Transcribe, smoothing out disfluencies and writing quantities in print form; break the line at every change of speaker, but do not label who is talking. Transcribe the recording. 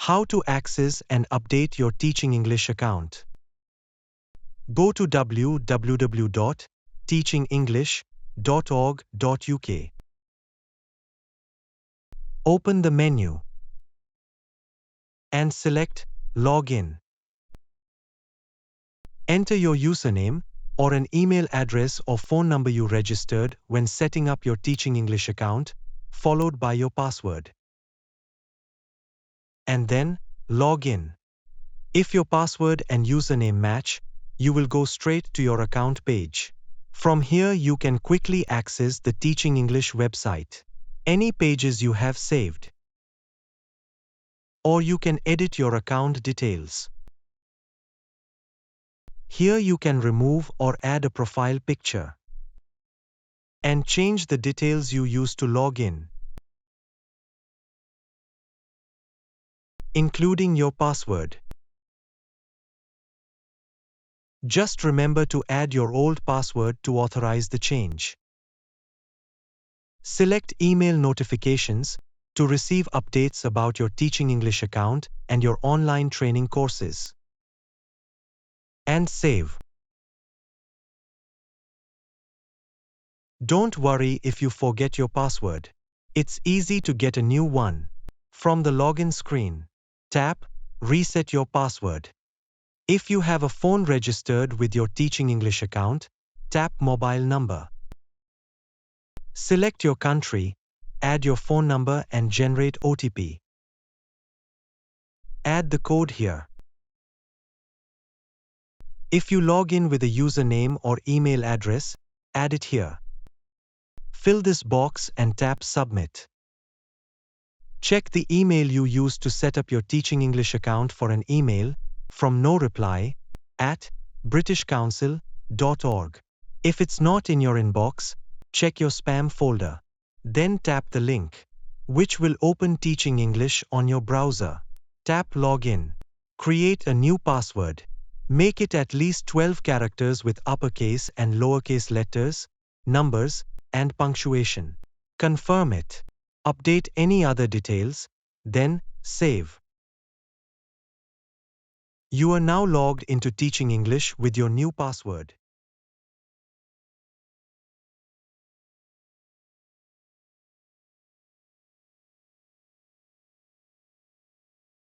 How to access and update your Teaching English account. Go to www.teachingenglish.org.uk. Open the menu and select Login. Enter your username or an email address or phone number you registered when setting up your Teaching English account, followed by your password. And then, log in. If your password and username match, you will go straight to your account page. From here you can quickly access the Teaching English website, any pages you have saved, or you can edit your account details. Here you can remove or add a profile picture and change the details you used to log in, including your password. Just remember to add your old password to authorize the change. Select Email Notifications to receive updates about your Teaching English account and your online training courses. And save. Don't worry if you forget your password. It's easy to get a new one. From the login screen, tap Reset Your Password. If you have a phone registered with your Teaching English account, tap Mobile Number. Select your country, add your phone number and generate OTP. Add the code here. If you log in with a username or email address, add it here. Fill this box and tap Submit. Check the email you used to set up your Teaching English account for an email from noreply@britishcouncil.org. If it's not in your inbox, check your spam folder. Then tap the link, which will open Teaching English on your browser. Tap Login. Create a new password. Make it at least 12 characters with uppercase and lowercase letters, numbers, and punctuation. Confirm it. Update any other details, then save. You are now logged into Teaching English with your new password.